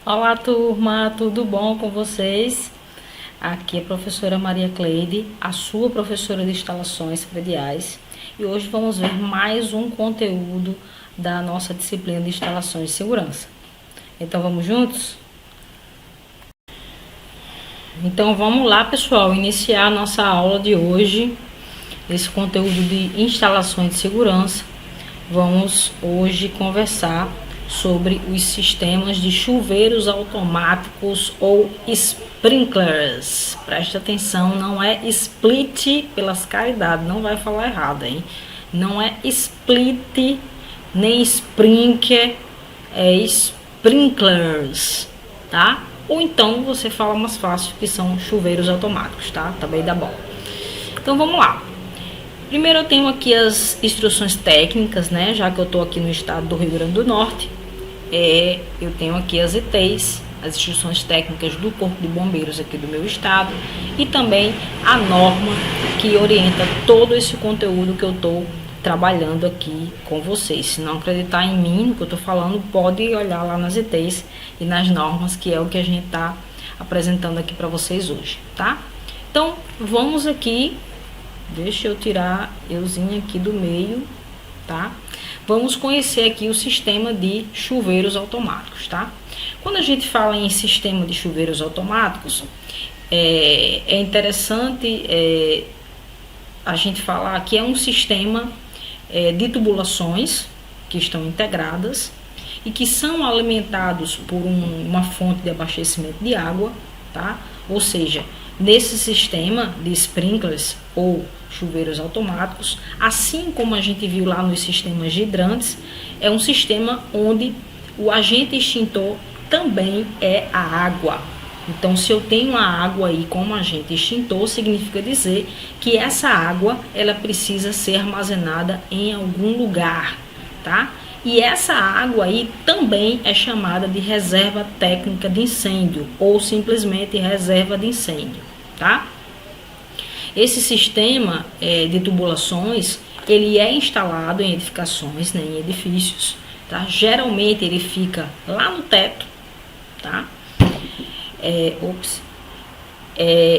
Olá, turma, tudo bom com vocês? Aqui é a professora Maria Cleide, a sua professora de instalações prediais, e hoje vamos ver mais um conteúdo da nossa disciplina de instalações de segurança. Então vamos juntos? Então vamos lá, pessoal, iniciar a nossa aula de hoje, esse conteúdo de instalações de segurança. Vamos hoje conversar sobre os sistemas de chuveiros automáticos ou sprinklers. Preste atenção, não é split pelas caridades, não vai falar errado, hein? Não é split nem sprinkler, é sprinklers, tá? Ou então você fala mais fácil que são chuveiros automáticos, tá? Também dá bom. Então vamos lá. Primeiro eu tenho aqui as instruções técnicas, né? Já que eu estou aqui no estado do Rio Grande do Norte, eu tenho aqui as ETs, as instruções técnicas do Corpo de Bombeiros aqui do meu estado, e também a norma que orienta todo esse conteúdo que eu estou trabalhando aqui com vocês. Se não acreditar em mim, no que eu estou falando, pode olhar lá nas ETs e nas normas, que é o que a gente está apresentando aqui para vocês hoje, tá? Então, vamos aqui. Deixa eu tirar euzinho aqui do meio, tá? Vamos conhecer aqui o sistema de chuveiros automáticos, tá? Quando a gente fala em sistema de chuveiros automáticos, é interessante a gente falar que é um sistema de tubulações que estão integradas e que são alimentados por uma fonte de abastecimento de água, tá? Ou seja, nesse sistema de sprinklers ou chuveiros automáticos, assim como a gente viu lá nos sistemas de hidrantes, é um sistema onde o agente extintor também é a água. Então, se eu tenho a água aí como agente extintor, significa dizer que essa água ela precisa ser armazenada em algum lugar, tá? E essa água aí também é chamada de reserva técnica de incêndio ou simplesmente reserva de incêndio, tá? Esse sistema de tubulações, ele é instalado em edificações, né, em edifícios, tá? Geralmente ele fica lá no teto, tá?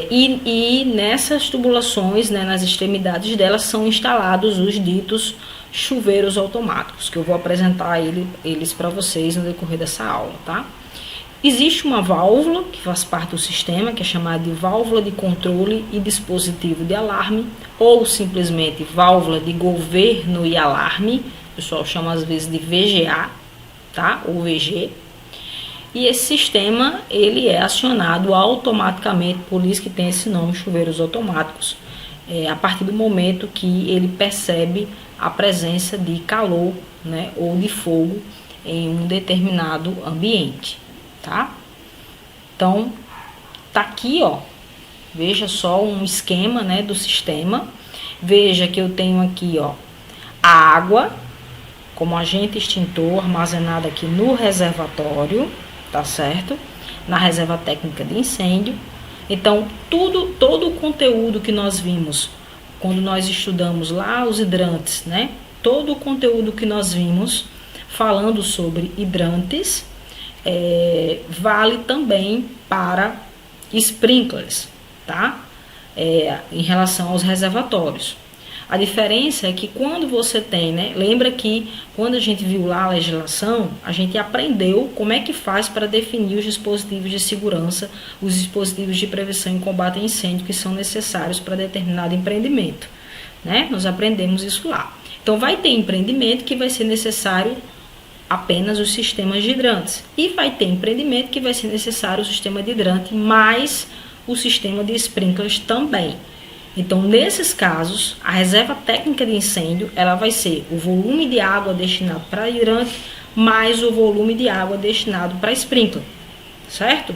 E nessas tubulações, né, nas extremidades delas, são instalados os ditos chuveiros automáticos, que eu vou apresentar eles para vocês no decorrer dessa aula, tá? Existe uma válvula que faz parte do sistema, que é chamada de válvula de controle e dispositivo de alarme, ou simplesmente válvula de governo e alarme, o pessoal chama às vezes de VGA, tá? Ou VG. E esse sistema, ele é acionado automaticamente, por isso que tem esse nome, chuveiros automáticos, a partir do momento que ele percebe a presença de calor, né, ou de fogo em um determinado ambiente, tá? Então, tá aqui, ó, veja só um esquema, né, do sistema. Veja que eu tenho aqui, ó, a água como agente extintor armazenada aqui no reservatório, tá certo? Na reserva técnica de incêndio. Então, todo o conteúdo que nós vimos quando nós estudamos lá os hidrantes, né? Todo o conteúdo que nós vimos falando sobre hidrantes vale também para sprinklers, tá? Em relação aos reservatórios. A diferença é que quando você tem, né? Lembra que quando a gente viu lá a legislação, a gente aprendeu como é que faz para definir os dispositivos de segurança, os dispositivos de prevenção e combate a incêndio que são necessários para determinado empreendimento, né? Nós aprendemos isso lá. Então vai ter empreendimento que vai ser necessário apenas os sistemas de hidrantes e vai ter empreendimento que vai ser necessário o sistema de hidrante mais o sistema de sprinklers também. Então, nesses casos, a reserva técnica de incêndio, ela vai ser o volume de água destinado para hidrante mais o volume de água destinado para sprinkler, certo?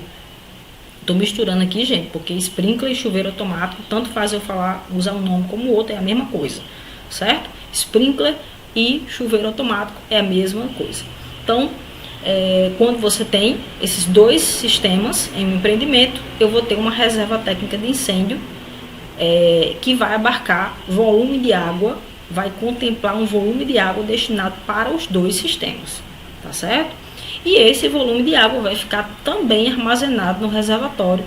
Estou misturando aqui, gente, porque sprinkler e chuveiro automático, tanto faz eu usar um nome como o outro, é a mesma coisa, certo? Sprinkler e chuveiro automático é a mesma coisa. Então, quando você tem esses dois sistemas em um empreendimento, eu vou ter uma reserva técnica de incêndio que vai abarcar volume de água, vai contemplar um volume de água destinado para os dois sistemas, tá certo? E esse volume de água vai ficar também armazenado no reservatório,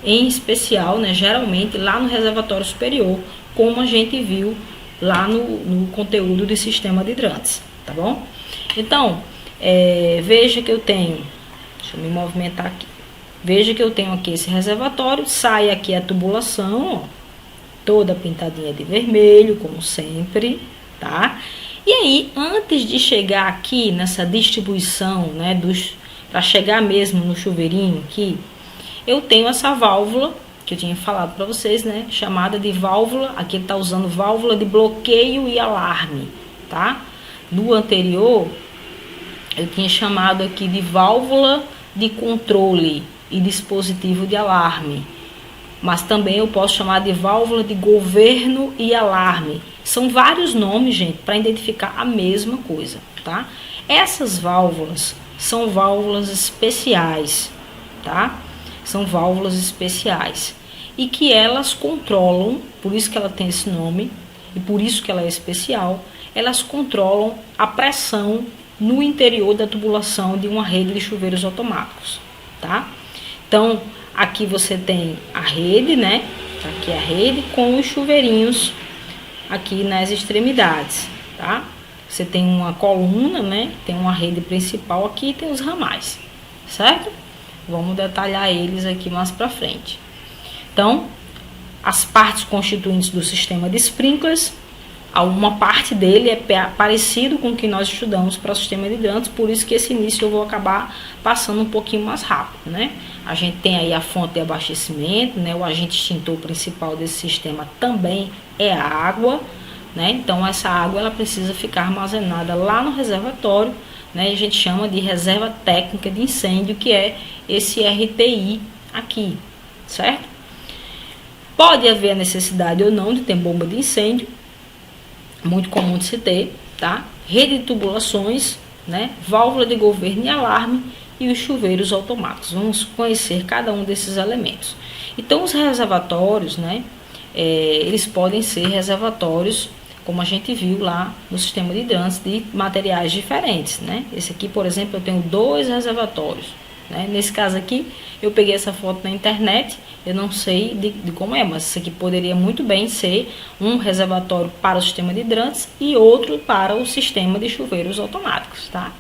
em especial, né, geralmente lá no reservatório superior, como a gente viu lá no conteúdo do sistema de hidrantes, tá bom? Então, veja que eu tenho, deixa eu me movimentar aqui, veja que eu tenho aqui esse reservatório, sai aqui a tubulação, ó, toda pintadinha de vermelho, como sempre, tá? E aí, antes de chegar aqui nessa distribuição, né, para chegar mesmo no chuveirinho aqui, eu tenho essa válvula que eu tinha falado para vocês, né, chamada de válvula, aqui ele tá usando válvula de bloqueio e alarme, tá? No anterior, eu tinha chamado aqui de válvula de controle e dispositivo de alarme, mas também eu posso chamar de válvula de governo e alarme. São vários nomes, gente, para identificar a mesma coisa, tá? Essas válvulas são válvulas especiais, tá? São válvulas especiais e que elas controlam, por isso que ela tem esse nome e por isso que ela é especial, elas controlam a pressão no interior da tubulação de uma rede de chuveiros automáticos, tá? Então, aqui você tem a rede, né? Aqui é a rede com os chuveirinhos aqui nas extremidades, tá? Você tem uma coluna, né? Tem uma rede principal aqui e tem os ramais, certo? Vamos detalhar eles aqui mais para frente. Então, as partes constituintes do sistema de sprinklers, uma parte dele é parecido com o que nós estudamos para o sistema de hidrantes, por isso que esse início eu vou acabar passando um pouquinho mais rápido, né? A gente tem aí a fonte de abastecimento, né? O agente extintor principal desse sistema também é a água, né? Então essa água ela precisa ficar armazenada lá no reservatório, né? A gente chama de reserva técnica de incêndio, que é esse RTI aqui, certo? Pode haver a necessidade ou não de ter bomba de incêndio, muito comum de se ter, tá? Rede de tubulações, né? Válvula de governo e alarme e os chuveiros automáticos. Vamos conhecer cada um desses elementos. Então, os reservatórios, né? Eles podem ser reservatórios, como a gente viu lá no sistema de hidrantes, de materiais diferentes, né? Esse aqui, por exemplo, eu tenho 2 reservatórios, né? Nesse caso aqui, eu peguei essa foto na internet, eu não sei de como é, mas isso aqui poderia muito bem ser um reservatório para o sistema de hidrantes e outro para o sistema de chuveiros automáticos, tá?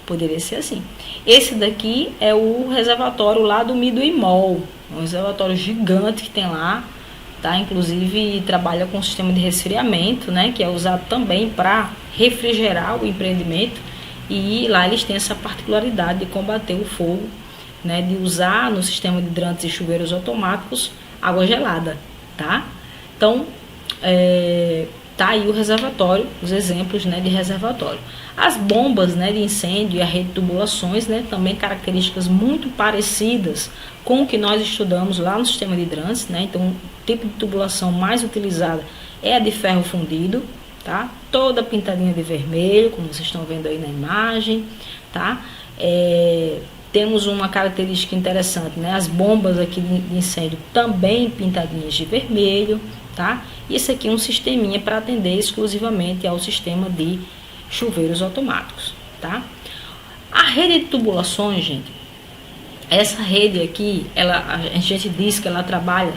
Poderia ser assim. Esse daqui é o reservatório lá do Midway Mall, um reservatório gigante que tem lá, tá? Inclusive trabalha com sistema de resfriamento, né? Que é usado também para refrigerar o empreendimento, e lá eles têm essa particularidade de combater o fogo, né? De usar no sistema de hidrantes e chuveiros automáticos água gelada, tá? Então, tá aí o reservatório, os exemplos, né, de reservatório. As bombas, né, de incêndio e a rede de tubulações, né, também características muito parecidas com o que nós estudamos lá no sistema de hidrantes, né? Então, o tipo de tubulação mais utilizada é a de ferro fundido, tá? Toda pintadinha de vermelho, como vocês estão vendo aí na imagem, tá? Temos uma característica interessante, né? As bombas aqui de incêndio também pintadinhas de vermelho, tá? E esse aqui é um sisteminha para atender exclusivamente ao sistema de chuveiros automáticos, tá? A rede de tubulações, gente, essa rede aqui, a gente diz que ela trabalha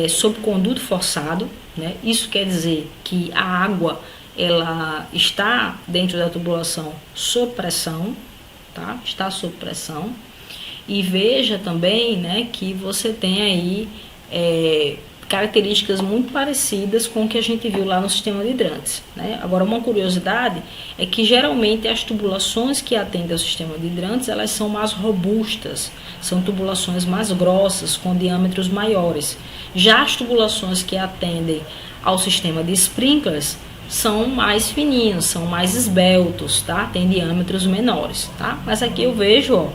sob conduto forçado, né? Isso quer dizer que a água ela está dentro da tubulação sob pressão, tá? Está sob pressão. E veja também, né, que você tem aí características muito parecidas com o que a gente viu lá no sistema de hidrantes, né? Agora, uma curiosidade é que geralmente as tubulações que atendem ao sistema de hidrantes, elas são mais robustas, são tubulações mais grossas, com diâmetros maiores. Já as tubulações que atendem ao sistema de sprinklers são mais fininhos, são mais esbeltos, tá? Tem diâmetros menores, tá? Mas aqui eu vejo, ó,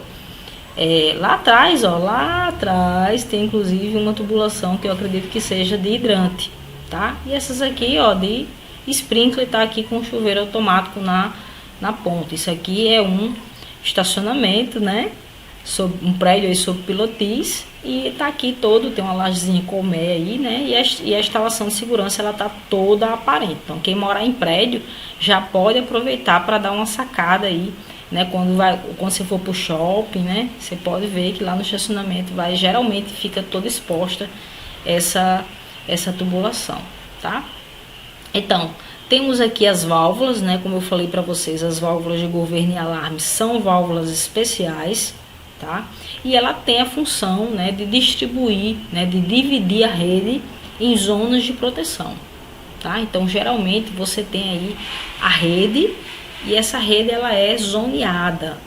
lá atrás tem inclusive uma tubulação que eu acredito que seja de hidrante, tá? E essas aqui, ó, de sprinkler, tá aqui com chuveiro automático na ponta. Isso aqui é um estacionamento, né? Um prédio aí sob pilotis, e tá aqui todo, tem uma lajezinha colmeia aí, né? E a instalação de segurança, ela tá toda aparente. Então, quem morar em prédio já pode aproveitar para dar uma sacada aí né? Quando você for pro shopping, né? Você pode ver que lá no estacionamento geralmente fica toda exposta essa tubulação, tá? Então, temos aqui as válvulas, né? Como eu falei para vocês, as válvulas de governo e alarme são válvulas especiais, tá? E ela tem a função, né, de distribuir, né, de dividir a rede em zonas de proteção, tá? Então, geralmente você tem aí a rede e essa rede ela é zoneada,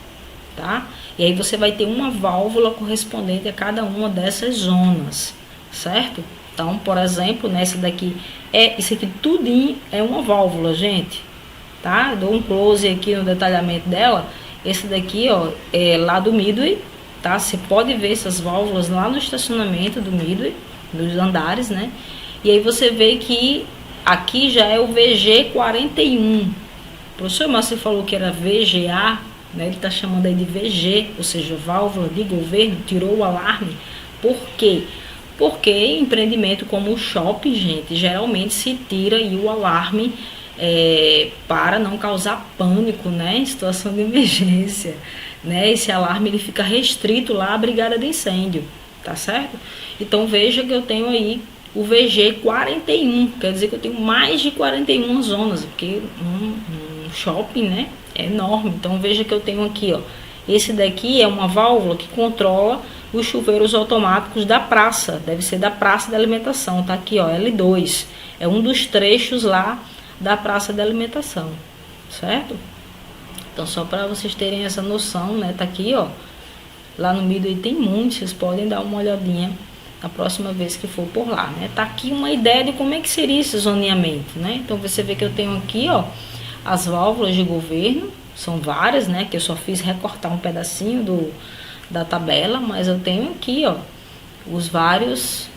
tá? E aí você vai ter uma válvula correspondente a cada uma dessas zonas, certo? Então, por exemplo, nessa daqui, isso aqui tudinho é uma válvula, gente, tá? Eu dou um close aqui no detalhamento dela. Esse daqui, ó, é lá do Midway, tá? Você pode ver essas válvulas lá no estacionamento do Midway, dos andares, né? E aí você vê que aqui já é o VG41. O professor Márcio falou que era VGA, né? Ele tá chamando aí de VG, ou seja, válvula de governo, tirou o alarme. Por quê? Porque em empreendimento como o shopping, gente, geralmente se tira aí o alarme para não causar pânico, né, em situação de emergência, né? Esse alarme ele fica restrito lá à brigada de incêndio, tá certo? Então veja que eu tenho aí o VG41, quer dizer que eu tenho mais de 41 zonas, porque um shopping, né, é enorme. Então veja que eu tenho aqui, ó, esse daqui é uma válvula que controla os chuveiros automáticos da praça, deve ser da praça de alimentação, tá aqui, ó, L2, é um dos trechos lá da praça de alimentação, certo? Então só para vocês terem essa noção, né, tá aqui, ó, lá no Midway tem muitos, vocês podem dar uma olhadinha na próxima vez que for por lá, né? Tá aqui uma ideia de como é que seria esse zoneamento, né? Então você vê que eu tenho aqui, ó, as válvulas de governo, são várias, né, que eu só fiz recortar um pedacinho da tabela, mas eu tenho aqui, ó, os vários,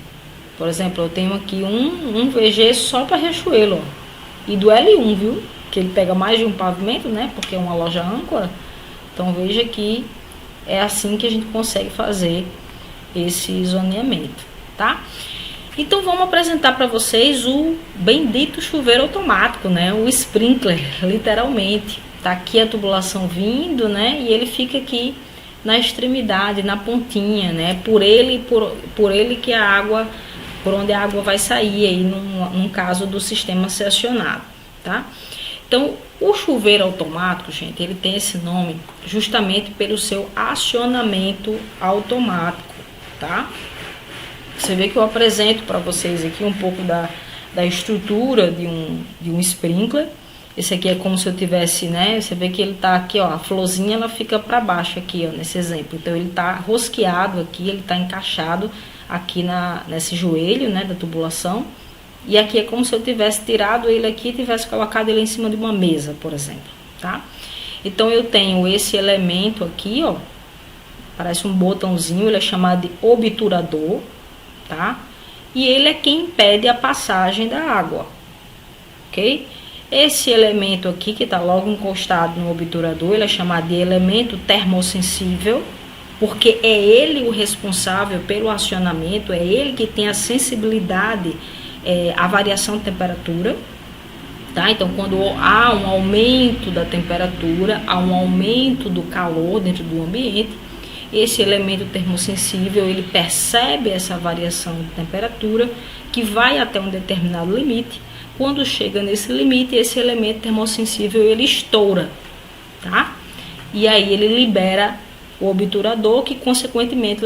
por exemplo, eu tenho aqui um VG só para Riachuelo, ó, e do L1, viu, que ele pega mais de um pavimento, né, porque é uma loja âncora. Então veja que é assim que a gente consegue fazer esse zoneamento, tá? Então vamos apresentar para vocês o bendito chuveiro automático, né, o sprinkler, literalmente. Tá aqui a tubulação vindo, né, e ele fica aqui na extremidade, na pontinha, né? Por ele que a água, por onde a água vai sair aí num caso do sistema ser acionado, tá? Então, o chuveiro automático, gente, ele tem esse nome justamente pelo seu acionamento automático, tá? Você vê que eu apresento para vocês aqui um pouco da estrutura de um sprinkler. Esse aqui é como se eu tivesse, né? Você vê que ele tá aqui, ó, a florzinha ela fica para baixo aqui, ó, nesse exemplo. Então ele tá rosqueado aqui, ele tá encaixado aqui nesse joelho, né, da tubulação. E aqui é como se eu tivesse tirado ele aqui e tivesse colocado ele em cima de uma mesa, por exemplo, tá? Então eu tenho esse elemento aqui, ó, parece um botãozinho, ele é chamado de obturador, tá? E ele é quem impede a passagem da água, ok? Esse elemento aqui, que está logo encostado no obturador, ele é chamado de elemento termossensível, porque é ele o responsável pelo acionamento, é ele que tem a sensibilidade à variação de temperatura, tá? Então, quando há um aumento da temperatura, há um aumento do calor dentro do ambiente, esse elemento termossensível, ele percebe essa variação de temperatura, que vai até um determinado limite. Quando chega nesse limite, esse elemento termossensível ele estoura, tá? E aí ele libera o obturador, que consequentemente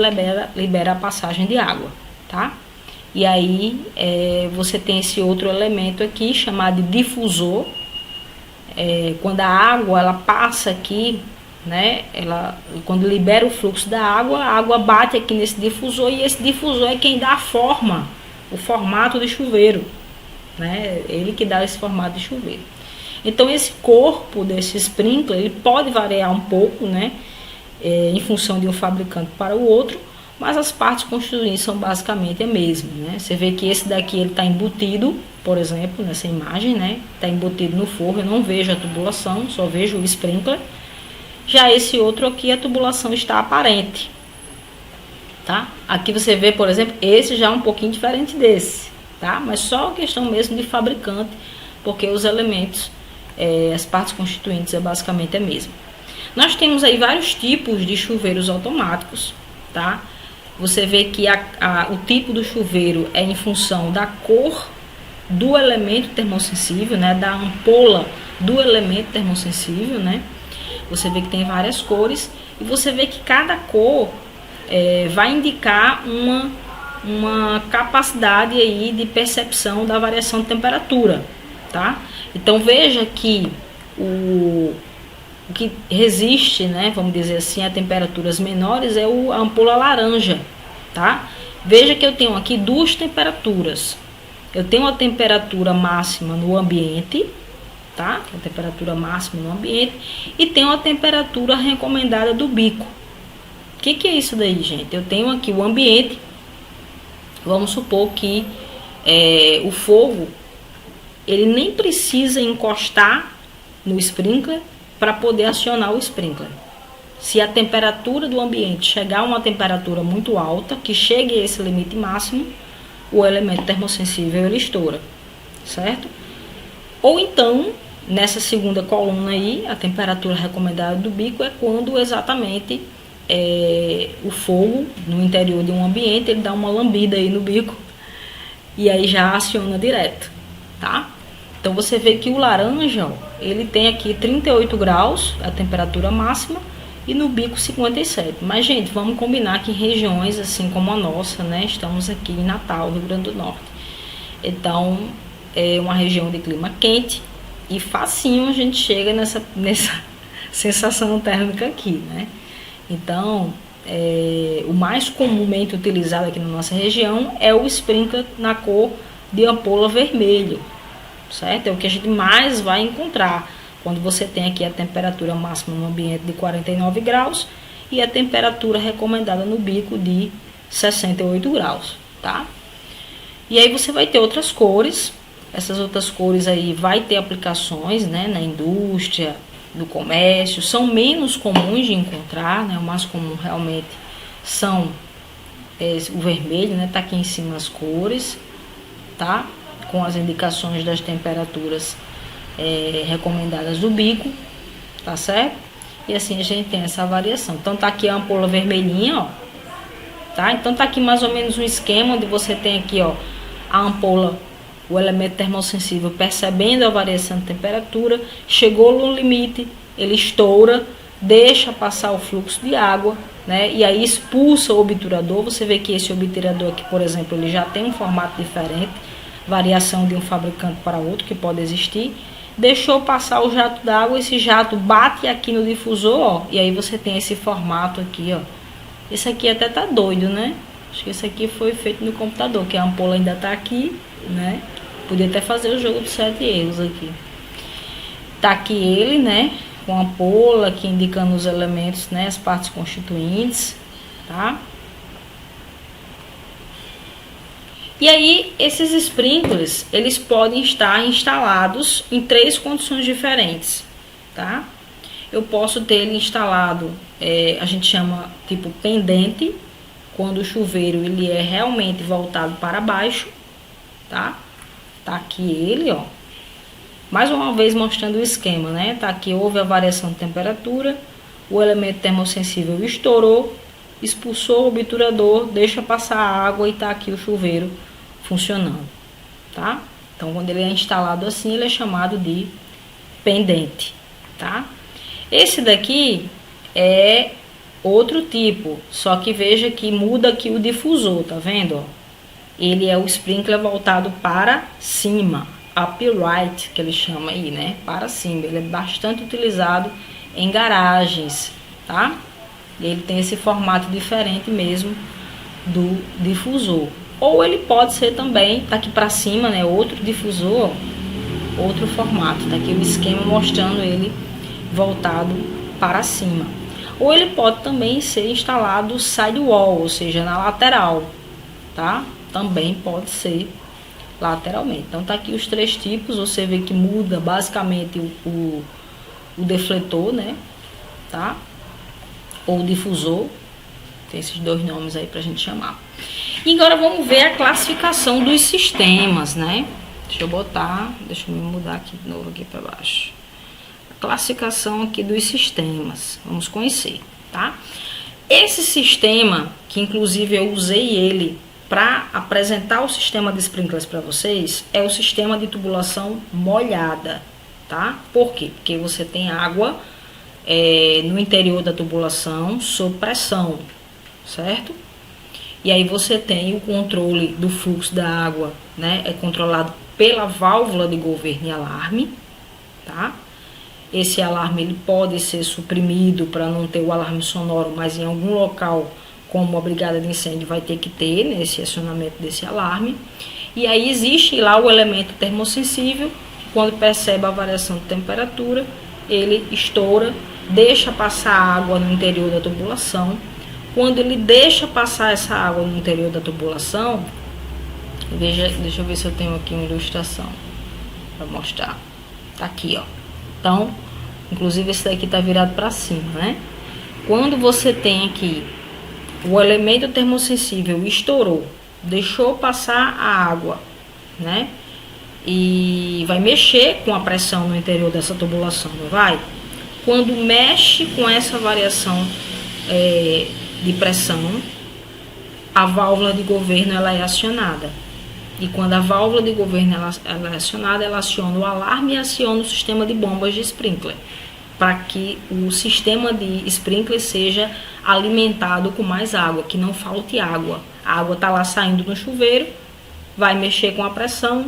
libera a passagem de água, tá? E aí você tem esse outro elemento aqui chamado de difusor. Quando a água ela passa aqui, né? Quando libera o fluxo da água, a água bate aqui nesse difusor, e esse difusor é quem dá a forma, o formato de chuveiro. Né? Ele que dá esse formato de chuveiro. Então esse corpo desse sprinkler ele pode variar um pouco, né? Em função de um fabricante para o outro, mas as partes constituintes são basicamente a mesma, né? Você vê que esse daqui ele está embutido, por exemplo, nessa imagem, né? Está embutido no forro, eu não vejo a tubulação, só vejo o sprinkler. Já esse outro aqui, a tubulação está aparente, tá? Aqui você vê, por exemplo, esse já é um pouquinho diferente desse, tá? Mas só questão mesmo de fabricante, porque os elementos, as partes constituintes é basicamente a mesma. Nós temos aí vários tipos de chuveiros automáticos, tá? Você vê que o tipo do chuveiro é em função da cor do elemento termossensível, né? Da ampola do elemento termossensível, né? Você vê que tem várias cores e você vê que cada cor vai indicar uma capacidade aí de percepção da variação de temperatura, tá? Então veja que o que resiste, né, vamos dizer assim, a temperaturas menores é a ampola laranja, tá? Veja que eu tenho aqui duas temperaturas. Eu tenho a temperatura máxima no ambiente, tá? A temperatura máxima no ambiente e tenho a temperatura recomendada do bico. O que é isso daí, gente? Eu tenho aqui o ambiente. Vamos supor que o fogo, ele nem precisa encostar no sprinkler para poder acionar o sprinkler. Se a temperatura do ambiente chegar a uma temperatura muito alta, que chegue a esse limite máximo, o elemento termossensível ele estoura, certo? Ou então, nessa segunda coluna aí, a temperatura recomendada do bico é quando exatamente o fogo no interior de um ambiente, ele dá uma lambida aí no bico e aí já aciona direto, tá? Então você vê que o laranja, ó, ele tem aqui 38 graus, a temperatura máxima, e no bico 57. Mas, gente, vamos combinar que em regiões assim como a nossa, né? Estamos aqui em Natal, Rio Grande do Norte. Então, é uma região de clima quente e facinho a gente chega nessa sensação térmica aqui, né? Então, o mais comumente utilizado aqui na nossa região é o sprinkler na cor de ampola vermelho, certo? É o que a gente mais vai encontrar quando você tem aqui a temperatura máxima no ambiente de 49 graus e a temperatura recomendada no bico de 68 graus, tá? E aí você vai ter outras cores. Essas outras cores aí vai ter aplicações, né, na indústria, no comércio, são menos comuns de encontrar, né? O mais comum realmente são o vermelho, né? Tá aqui em cima as cores, tá? Com as indicações das temperaturas recomendadas do bico, tá certo? E assim a gente tem essa variação. Então tá aqui a ampola vermelhinha, ó, tá? Então tá aqui mais ou menos um esquema onde você tem aqui, ó, a ampola, o elemento termossensível percebendo a variação de temperatura, chegou no limite, ele estoura, deixa passar o fluxo de água, né? E aí expulsa o obturador. Você vê que esse obturador aqui, por exemplo, ele já tem um formato diferente, variação de um fabricante para outro que pode existir. Deixou passar o jato d'água, esse jato bate aqui no difusor, ó, e aí você tem esse formato aqui, ó. Esse aqui até tá doido, né? Acho que esse aqui foi feito no computador, que a ampola ainda tá aqui, né? Podia até fazer o jogo dos 7 erros aqui. Tá aqui ele, né? Com a ampola aqui indicando os elementos, né? As partes constituintes, tá? E aí, esses sprinklers, eles podem estar instalados em 3 condições diferentes, tá? Eu posso ter ele instalado, a gente chama tipo pendente, quando o chuveiro ele é realmente voltado para baixo, tá? Tá aqui ele, ó. Mais uma vez mostrando o esquema, né? Tá aqui, houve a variação de temperatura, o elemento termossensível estourou, expulsou o obturador, deixa passar a água e tá aqui o chuveiro funcionando, tá? Então, quando ele é instalado assim, ele é chamado de pendente, tá? Esse daqui é outro tipo, só que veja que muda aqui o difusor, tá vendo, ó? Ele é o sprinkler voltado para cima, upright, que ele chama aí, né? Para cima. Ele é bastante utilizado em garagens, tá? E ele tem esse formato diferente mesmo do difusor. Ou ele pode ser também, tá aqui para cima, né? Outro difusor, outro formato. Tá aqui o esquema mostrando ele voltado para cima. Ou ele pode também ser instalado sidewall, ou seja, na lateral, tá? Também pode ser lateralmente. Então tá aqui os 3 tipos. Você vê que muda basicamente o defletor, né? Tá? Ou difusor. Tem esses 2 nomes aí pra gente chamar. E agora vamos ver a classificação dos sistemas, né? Deixa eu me mudar aqui de novo aqui para baixo. classificação aqui dos sistemas. Vamos conhecer, tá? Esse sistema, que inclusive eu usei ele para apresentar o sistema de sprinklers para vocês, é o sistema de tubulação molhada, tá? Por quê? Porque você tem água no interior da tubulação sob pressão, certo? E aí você tem o controle do fluxo da água, né? É controlado pela válvula de governo e alarme, tá? Esse alarme ele pode ser suprimido para não ter o alarme sonoro, mas em algum local, como a brigada de incêndio, vai ter que ter, né, esse acionamento desse alarme. E aí existe lá o elemento termossensível, que quando percebe a variação de temperatura, ele estoura, deixa passar água no interior da tubulação. Quando ele deixa passar essa água no interior da tubulação, deixa eu ver se eu tenho aqui uma ilustração para mostrar. Tá aqui, ó. Então, inclusive esse daqui tá virado para cima, né? Quando você tem aqui o elemento termossensível estourou, deixou passar a água, né? E vai mexer com a pressão no interior dessa tubulação, não vai? Quando mexe com essa variação de pressão, a válvula de governo ela é acionada. E quando a válvula de governo ela é acionada, ela aciona o alarme e aciona o sistema de bombas de sprinkler, para que o sistema de sprinkler seja alimentado com mais água, que não falte água. A água está lá saindo no chuveiro, vai mexer com a pressão,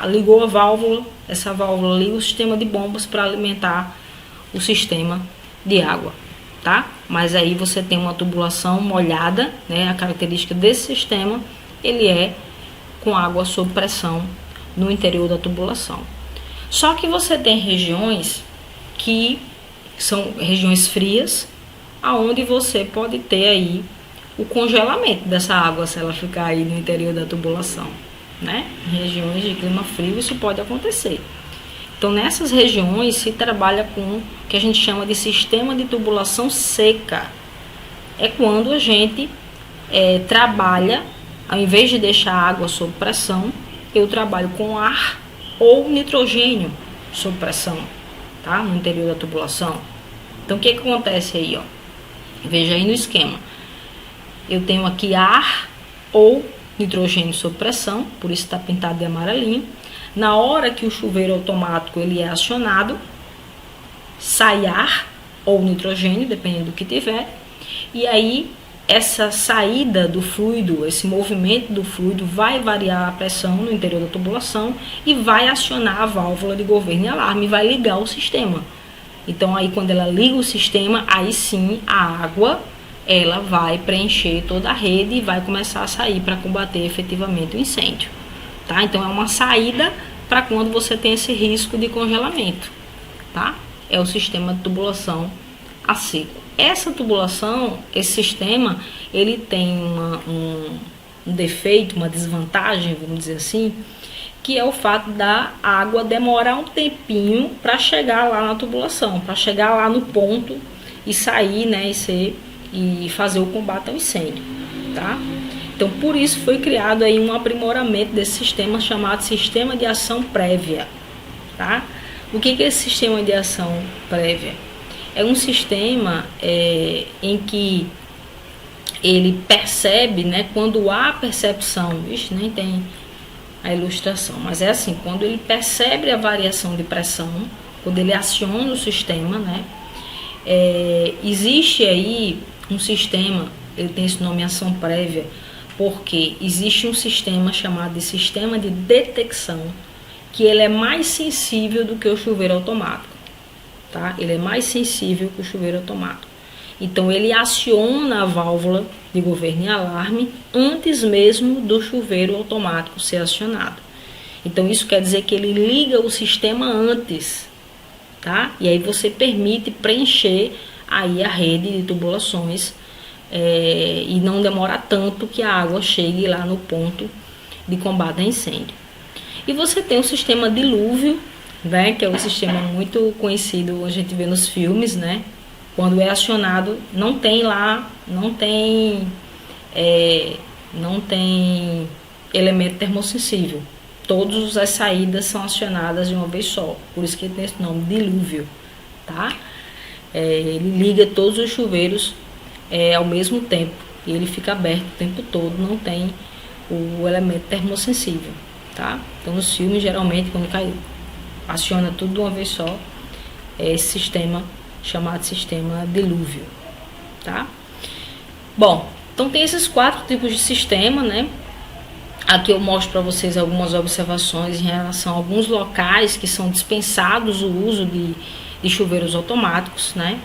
ligou a válvula, essa válvula liga o sistema de bombas para alimentar o sistema de água, tá? Mas aí você tem uma tubulação molhada, né? A característica desse sistema, ele é com água sob pressão no interior da tubulação. Só que você tem regiões que são regiões frias, aonde você pode ter aí o congelamento dessa água se ela ficar aí no interior da tubulação, né? Em regiões de clima frio isso pode acontecer. Então nessas regiões se trabalha com o que a gente chama de sistema de tubulação seca. É quando a gente trabalha, ao invés de deixar a água sob pressão, eu trabalho com ar ou nitrogênio sob pressão, tá? No interior da tubulação. Então o que acontece aí, ó? Veja aí no esquema. Eu tenho aqui ar ou nitrogênio sob pressão, por isso está pintado de amarelinho. Na hora que o chuveiro automático ele é acionado, sai ar ou nitrogênio, dependendo do que tiver. E aí essa saída do fluido, esse movimento do fluido vai variar a pressão no interior da tubulação e vai acionar a válvula de governo e alarme e vai ligar o sistema. Então aí quando ela liga o sistema, aí sim a água ela vai preencher toda a rede e vai começar a sair para combater efetivamente o incêndio, tá? Então é uma saída para quando você tem esse risco de congelamento, tá? É o sistema de tubulação a seco. Essa tubulação, esse sistema, ele tem um defeito, uma desvantagem, vamos dizer assim, que é o fato da água demorar um tempinho para chegar lá na tubulação, para chegar lá no ponto e sair, né, e fazer o combate ao incêndio, tá? Então, por isso foi criado aí um aprimoramento desse sistema chamado sistema de ação prévia, tá? O que é esse sistema de ação prévia? É um sistema em que ele percebe, né, quando há percepção, vixe, nem tem a ilustração, mas é assim, quando ele percebe a variação de pressão, quando ele aciona o sistema, né, existe aí um sistema, ele tem esse nome ação prévia, porque existe um sistema chamado de sistema de detecção, que ele é mais sensível do que o chuveiro automático, tá? Ele é mais sensível que o chuveiro automático. Então ele aciona a válvula de governo e alarme antes mesmo do chuveiro automático ser acionado. Então isso quer dizer que ele liga o sistema antes, tá? E aí você permite preencher aí a rede de tubulações e não demora tanto que a água chegue lá no ponto de combate a incêndio. E você tem o sistema dilúvio, né, que é um sistema muito conhecido, a gente vê nos filmes, né? Quando é acionado, não tem elemento termossensível, todas as saídas são acionadas de uma vez só, por isso que tem esse nome, dilúvio, tá? Ele liga todos os chuveiros ao mesmo tempo e ele fica aberto o tempo todo, não tem o elemento termossensível, tá? Então nos filmes, geralmente, quando aciona tudo de uma vez só, é esse sistema chamado sistema dilúvio, tá? Bom, então tem esses 4 tipos de sistema, né? Aqui eu mostro para vocês algumas observações em relação a alguns locais que são dispensados o uso de chuveiros automáticos, né?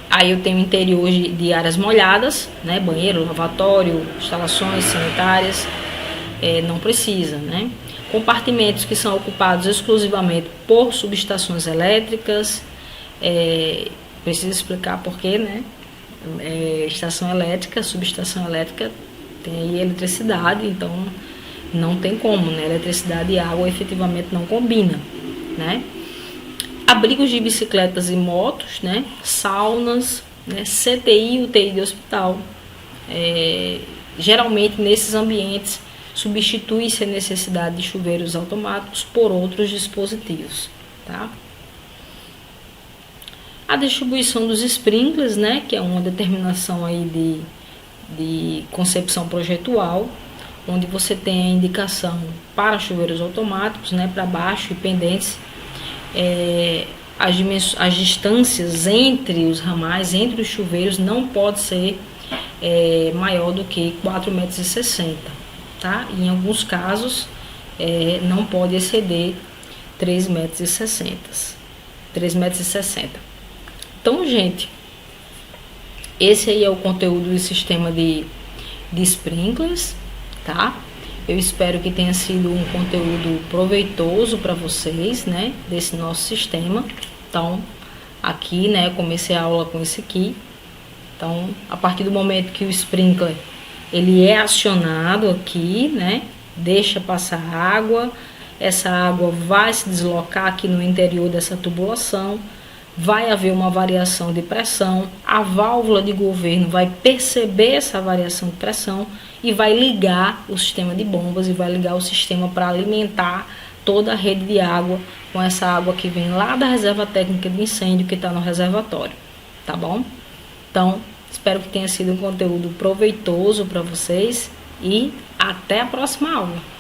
Aí eu tenho interior de áreas molhadas, né? Banheiro, lavatório, instalações sanitárias, não precisa, né? Compartimentos que são ocupados exclusivamente por subestações elétricas, precisa explicar por quê, né? Estação elétrica, subestação elétrica, tem aí eletricidade, então não tem como, né? Eletricidade e água efetivamente não combinam, né? Abrigos de bicicletas e motos, né? Saunas, né? CTI e UTI de hospital. Geralmente nesses ambientes substitui-se a necessidade de chuveiros automáticos por outros dispositivos, tá? A distribuição dos sprinklers, né? Que é uma determinação aí de concepção projetual, onde você tem a indicação para chuveiros automáticos, né, para baixo e pendentes, as distâncias entre os ramais, entre os chuveiros, não pode ser maior do que 4,60 m, tá? E em alguns casos não pode exceder 3,60 m. 3,60 m. Então, gente, esse aí é o conteúdo do sistema de sprinklers, tá? Eu espero que tenha sido um conteúdo proveitoso para vocês, né? Desse nosso sistema. Então, aqui, né? Eu comecei a aula com esse aqui. Então, a partir do momento que o sprinkler ele é acionado aqui, né? Deixa passar água. Essa água vai se deslocar aqui no interior dessa tubulação. Vai haver uma variação de pressão, a válvula de governo vai perceber essa variação de pressão e vai ligar o sistema de bombas e vai ligar o sistema para alimentar toda a rede de água com essa água que vem lá da reserva técnica de incêndio que está no reservatório, tá bom? Então, espero que tenha sido um conteúdo proveitoso para vocês e até a próxima aula.